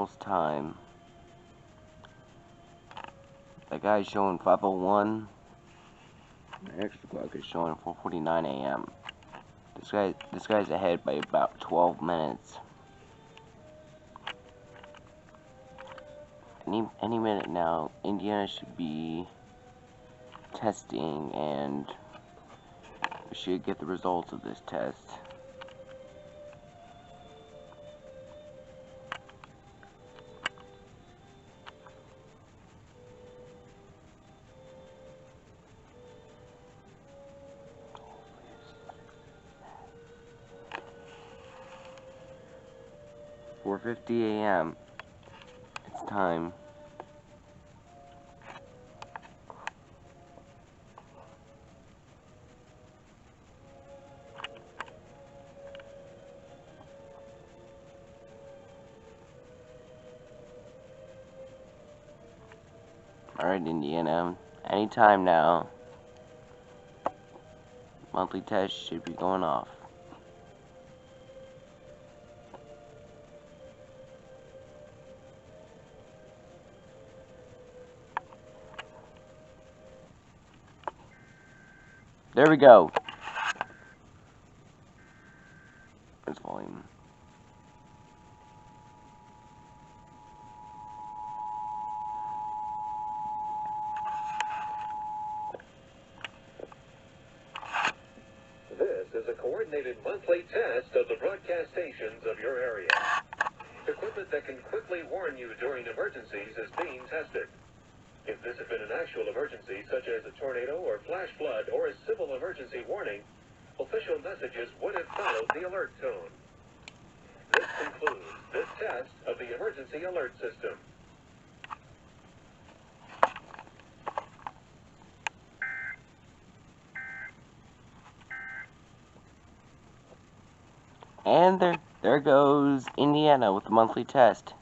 almost time. That guy's showing 5:01. The extra clock is showing 4:49 a.m. This guy's ahead by about 12 minutes. Any minute now, Indiana should be testing, and we should get the results of this test. It's 4:50 a.m. It's time. Alright, Indiana, anytime now. Monthly test should be going off. There we go. Where's volume? This is a coordinated monthly test of the broadcast stations of your area. Equipment that can quickly warn you during emergencies is being tested. If this had been an actual emergency, such as a tornado or flash flood or a civil emergency warning, official messages would have followed the alert tone. This concludes this test of the emergency alert system. And there goes Indiana with the monthly test.